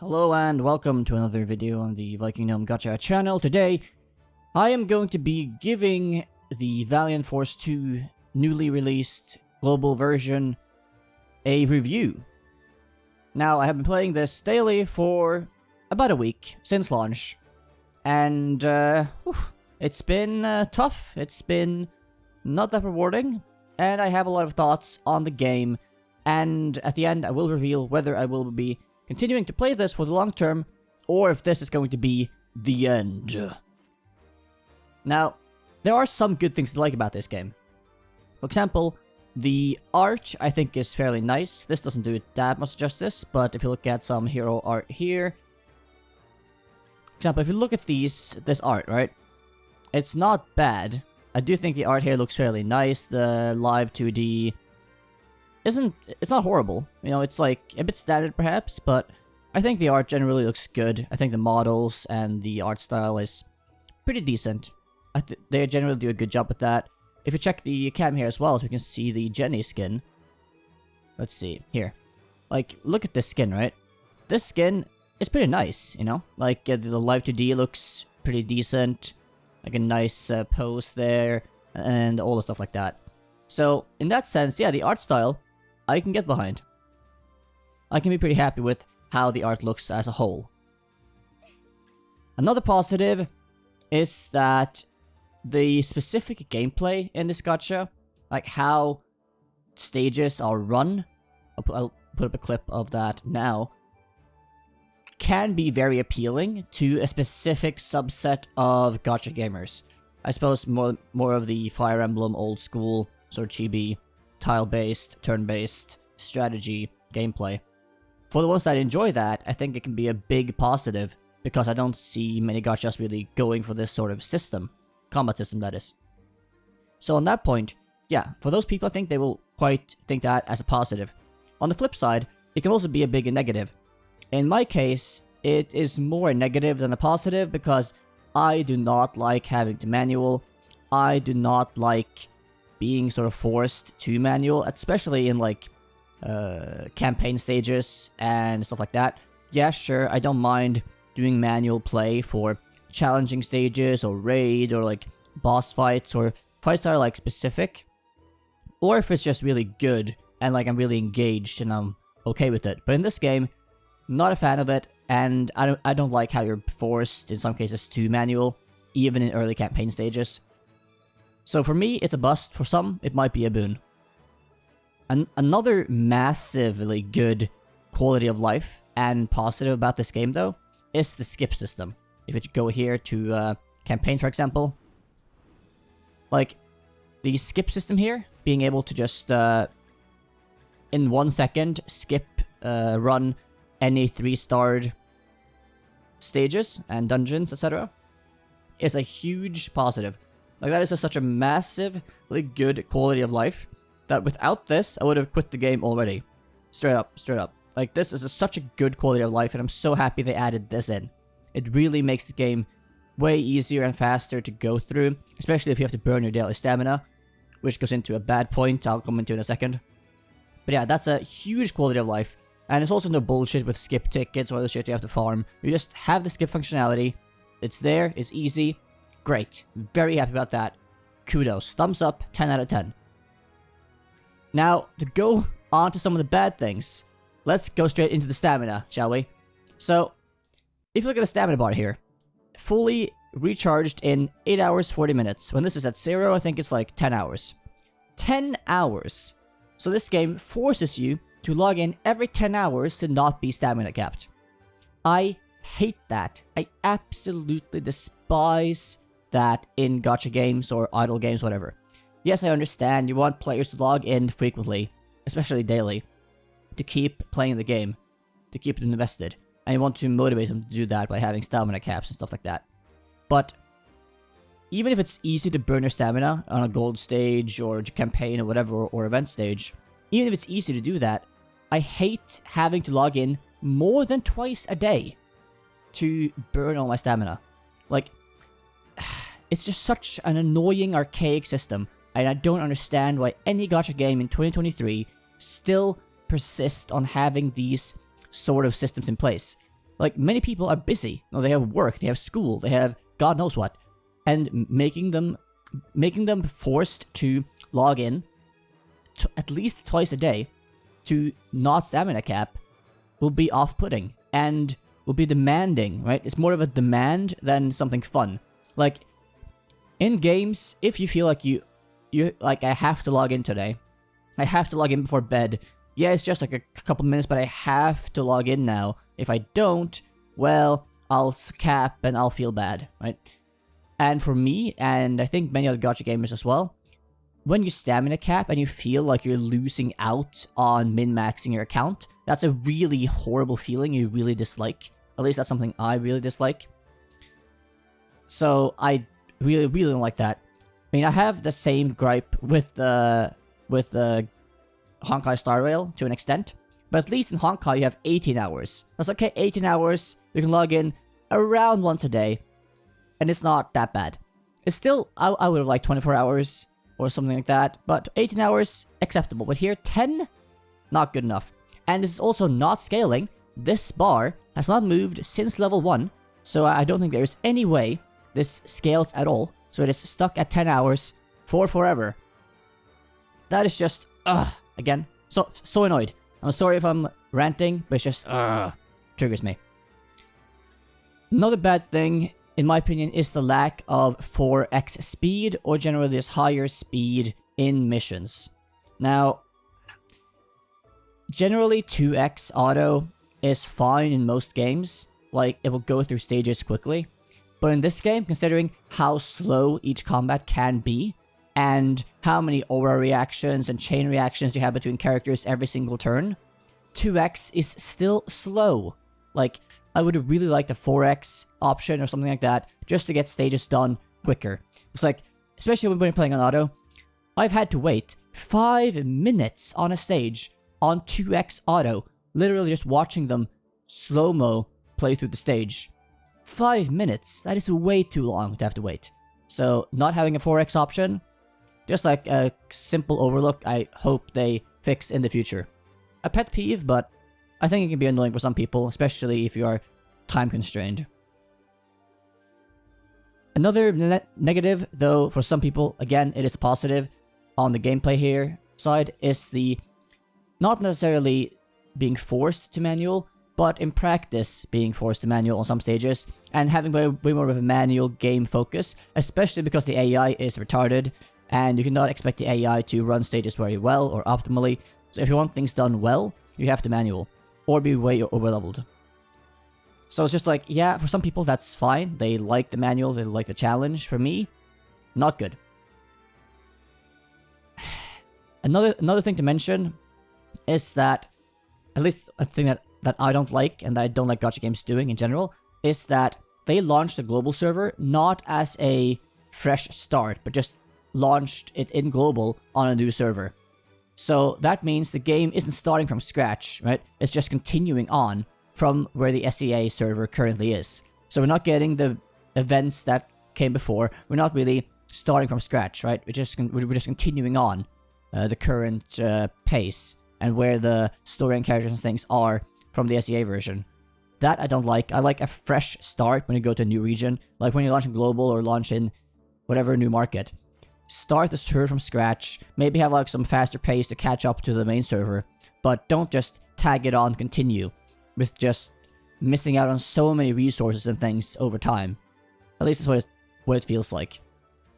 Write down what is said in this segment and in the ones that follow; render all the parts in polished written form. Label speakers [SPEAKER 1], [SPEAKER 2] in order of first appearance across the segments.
[SPEAKER 1] Hello and welcome to another video on the Viking Gnome Gacha channel. Today, I am going to be giving the Valiant Force 2 newly released global version a review. Now, I have been playing this daily for about a week since launch, and it's been tough, it's been not that rewarding, and I have a lot of thoughts on the game, and at the end I will reveal whether I will be continuing to play this for the long term, or if this is going to be the end. Now, there are some good things to like about this game. For example, the art I think is fairly nice. This doesn't do it that much justice, but if you look at some hero art here, for example, if you look at this art, right, it's not bad. I do think the art here looks fairly nice. The live 2D it's not horrible, you know, it's like a bit standard perhaps, but I think the art generally looks good. I think the models and the art style is pretty decent. They generally do a good job at that. If you check the cam here as well, so we can see the Jenny skin. Let's see, here. Like, look at this skin, right? This skin is pretty nice, you know? Like, the live 2D looks pretty decent. Like a nice pose there, and all the stuff like that. So, in that sense, yeah, the art style I can get behind. I can be pretty happy with how the art looks as a whole. Another positive is that the specific gameplay in this gacha, like how stages are run, I'll put up a clip of that now, can be very appealing to a specific subset of gacha gamers. I suppose more of the Fire Emblem old school sort of chibi, tile-based, turn-based strategy gameplay. For the ones that enjoy that, I think it can be a big positive, because I don't see many gachas really going for this sort of system. Combat system, that is. So on that point, yeah, for those people, I think they will quite think that as a positive. On the flip side, it can also be a big negative. In my case, it is more a negative than a positive, because I do not like having to manual. I do not like being sort of forced to manual, especially in like campaign stages and stuff like that. Yeah, sure, I don't mind doing manual play for challenging stages or raid or like boss fights or fights that are like specific, or if it's just really good and like I'm really engaged and I'm okay with it. But in this game, not a fan of it, and I don't like how you're forced in some cases to manual, even in early campaign stages. So for me, it's a bust. For some, it might be a boon. Another massively good quality of life and positive about this game, though, is the skip system. If you go here to campaign, for example, like the skip system here, being able to just in 1 second skip run any 3-starred stages and dungeons, etc., is a huge positive. Like, that is such a massively good quality of life that without this, I would have quit the game already. Straight up, straight up. Like, this is such a good quality of life, and I'm so happy they added this in. It really makes the game way easier and faster to go through, especially if you have to burn your daily stamina, which goes into a bad point I'll come into in a second. But yeah, that's a huge quality of life, and it's also no bullshit with skip tickets or other shit you have to farm. You just have the skip functionality. It's there, it's easy. Great. Very happy about that. Kudos. Thumbs up. 10 out of 10. Now, to go on to some of the bad things, let's go straight into the stamina, shall we? So, if you look at the stamina bar here, fully recharged in 8 hours, 40 minutes. When this is at 0, I think it's like 10 hours. 10 hours! So this game forces you to log in every 10 hours to not be stamina capped. I hate that. I absolutely despise that in gacha games or idle games, whatever. Yes, I understand you want players to log in frequently, especially daily, to keep playing the game, to keep them invested, and you want to motivate them to do that by having stamina caps and stuff like that. But even if it's easy to burn your stamina on a gold stage or campaign or whatever, or event stage, even if it's easy to do that, I hate having to log in more than twice a day to burn all my stamina. Like, it's just such an annoying, archaic system, and I don't understand why any gacha game in 2023 still persists on having these sort of systems in place. Like, many people are busy. You know, they have work, they have school, they have God knows what. And making them forced to log in at least twice a day to not stamina cap will be off-putting and will be demanding, right? It's more of a demand than something fun. Like, in games, if you feel like you like, I have to log in today, I have to log in before bed. Yeah, it's just like a couple minutes, but I have to log in now. If I don't, well, I'll cap and I'll feel bad, right? And for me, and I think many other gacha gamers as well, when you stamina cap and you feel like you're losing out on min-maxing your account, that's a really horrible feeling you really dislike. At least that's something I really dislike. So I really don't like that. I mean, I have the same gripe with the Honkai Star Rail to an extent, but at least in Honkai you have 18 hours. That's okay, 18 hours, you can log in around once a day, and it's not that bad. It's still, I would have liked 24 hours or something like that, but 18 hours, acceptable. But here, 10, not good enough. And this is also not scaling. This bar has not moved since level 1, so I don't think there's any way this scales at all. So it is stuck at 10 hours for forever. That is just, again, so annoyed. I'm sorry if I'm ranting, but it's just, triggers me. Another bad thing, in my opinion, is the lack of 4x speed, or generally just higher speed in missions. Now, generally 2x auto is fine in most games, like it will go through stages quickly. But in this game, considering how slow each combat can be, and how many aura reactions and chain reactions you have between characters every single turn, 2x is still slow. Like, I would really like the 4x option or something like that, just to get stages done quicker. It's like, especially when you're playing on auto, I've had to wait 5 minutes on a stage on 2x auto, literally just watching them slow-mo play through the stage. 5 minutes, that is way too long to have to wait. So, not having a 4x option, just like a simple overlook, I hope they fix in the future. A pet peeve, but I think it can be annoying for some people, especially if you are time constrained. Another negative, though, for some people, again, it is positive on the gameplay here side, is the not necessarily being forced to manual, but in practice being forced to manual on some stages, and having way more of a manual game focus, especially because the AI is retarded, and you cannot expect the AI to run stages very well or optimally. So if you want things done well, you have to manual, or be way overleveled. So it's just like, yeah, for some people that's fine, they like the manual, they like the challenge. For me, not good. Another thing to mention is that, at least a thing that I don't like, and that I don't like gacha games doing in general, is that they launched the global server not as a fresh start, but just launched it in global on a new server. So that means the game isn't starting from scratch, right? It's just continuing on from where the SEA server currently is. So we're not getting the events that came before. We're not really starting from scratch, right? We're just continuing on the current pace and where the story and characters and things are from the SEA version. That I don't like. I like a fresh start when you go to a new region, like when you launch in global or launch in whatever new market. Start the server from scratch, maybe have like some faster pace to catch up to the main server, but don't just tag it on continue with just missing out on so many resources and things over time. At least that's what it feels like.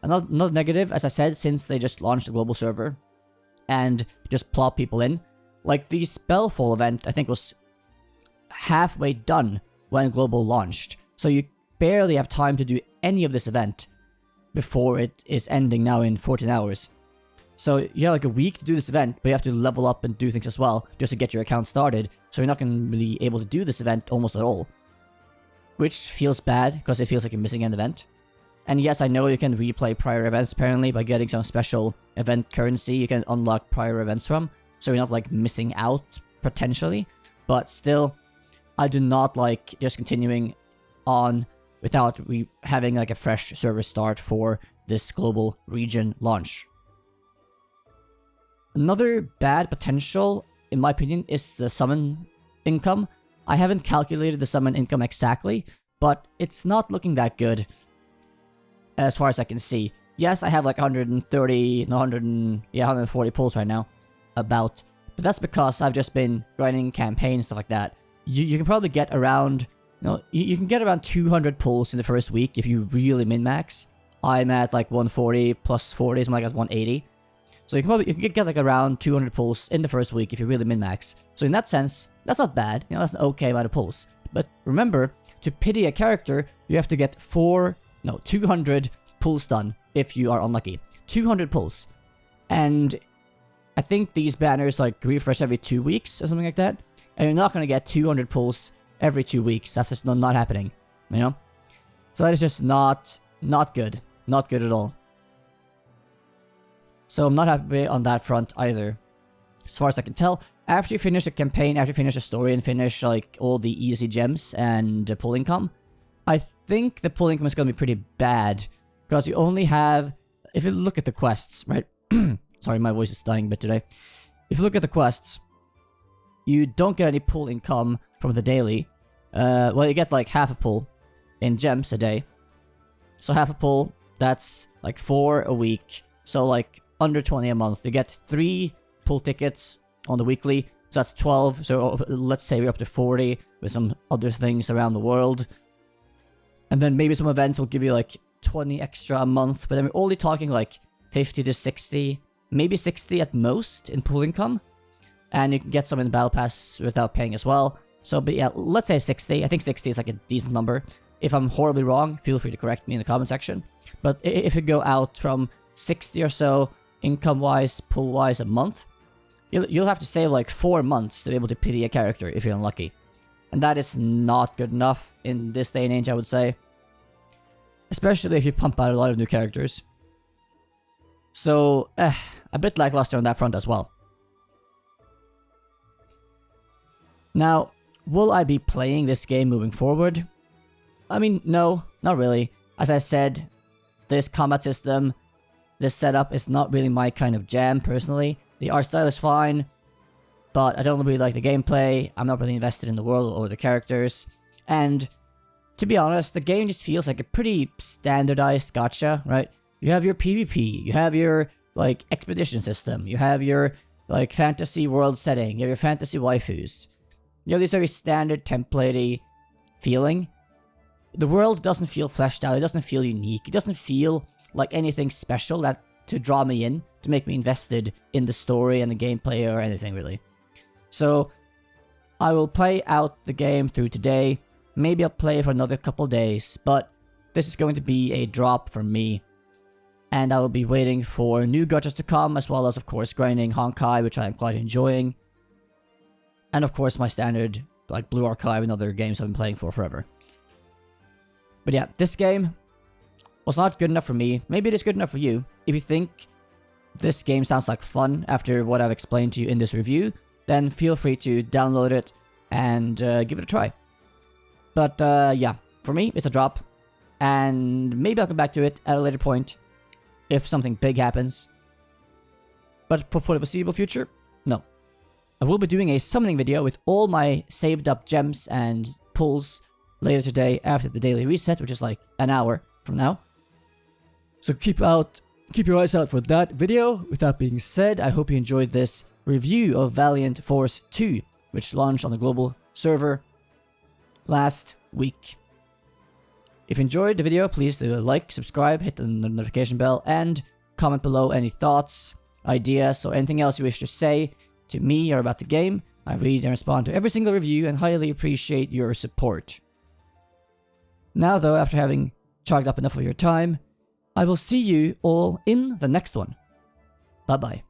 [SPEAKER 1] Another negative, as I said, since they just launched the global server and just plop people in, like the Spellfall event I think was halfway done when global launched, so you barely have time to do any of this event before it is ending now in 14 hours. So you have like a week to do this event, but you have to level up and do things as well just to get your account started, so you're not going to be able to do this event almost at all. Which feels bad, because it feels like you're missing an event. And yes, I know you can replay prior events apparently by getting some special event currency you can unlock prior events from, so you're not like missing out potentially, but still, I do not like just continuing on without having like a fresh server start for this global region launch. Another bad potential, in my opinion, is the summon income. I haven't calculated the summon income exactly, but it's not looking that good as far as I can see. Yes, I have like 130, no 140 pulls right now, about. But that's because I've just been grinding campaigns, stuff like that. You can probably get around, you can get around 200 pulls in the first week if you really min-max. I'm at like 140 plus 40, something like at 180. So you can get like around 200 pulls in the first week if you really min-max. So in that sense, that's not bad. That's an okay amount of pulls. But remember, to pity a character, you have to get 200 pulls done if you are unlucky. 200 pulls. And I think these banners like refresh every 2 weeks or something like that. And you're not going to get 200 pulls every 2 weeks. That's just not happening, So that is just not good. Not good at all. So I'm not happy on that front either. As far as I can tell, after you finish the campaign, after you finish the story and finish like all the easy gems and the pull income, I think the pull income is going to be pretty bad. Because you only have, if you look at the quests, right? Sorry, my voice is dying a bit today. If you look at the quests, you don't get any pull income from the daily. Well, you get like half a pull in gems a day. So half a pull, that's like 4 a week. So like under 20 a month. You get 3 pull tickets on the weekly. So that's 12. So let's say we're up to 40 with some other things around the world. And then maybe some events will give you like 20 extra a month. But then we're only talking like 50 to 60, maybe 60 at most in pull income. And you can get some in Battle Pass without paying as well. So, but yeah, let's say 60. I think 60 is like a decent number. If I'm horribly wrong, feel free to correct me in the comment section. But if you go out from 60 or so, income-wise, pull-wise, a month, you'll have to save like 4 months to be able to pity a character if you're unlucky. And that is not good enough in this day and age, I would say. Especially if you pump out a lot of new characters. So, a bit lackluster on that front as well. Now, will I be playing this game moving forward? I mean, no, not really. As I said, this combat system, this setup is not really my kind of jam, personally. The art style is fine, but I don't really like the gameplay. I'm not really invested in the world or the characters. And, to be honest, the game just feels like a pretty standardized gacha, right? You have your PvP, you have your, like, expedition system, you have your, like, fantasy world setting, you have your fantasy waifus. You have this very standard template-y feeling. The world doesn't feel fleshed out, it doesn't feel unique, it doesn't feel like anything special that to draw me in, to make me invested in the story and the gameplay or anything really. So, I will play out the game through today, maybe I'll play for another couple days, but this is going to be a drop for me. And I will be waiting for new gachas to come, as well as of course grinding Honkai, which I am quite enjoying. And of course my standard, like Blue Archive and other games I've been playing for forever. But yeah, this game was not good enough for me. Maybe it is good enough for you. If you think this game sounds like fun after what I've explained to you in this review, then feel free to download it and give it a try. But yeah, for me, it's a drop. And maybe I'll come back to it at a later point if something big happens. But for the foreseeable future, no. I will be doing a summoning video with all my saved up gems and pulls later today after the daily reset, which is like an hour from now. So keep your eyes out for that video. With that being said, I hope you enjoyed this review of Valiant Force 2, which launched on the global server last week. If you enjoyed the video, please do like, subscribe, hit the notification bell, and comment below any thoughts, ideas, or anything else you wish to say to me or about the game. I read and respond to every single review and highly appreciate your support. Now though, after having chogged up enough of your time, I will see you all in the next one. Bye bye.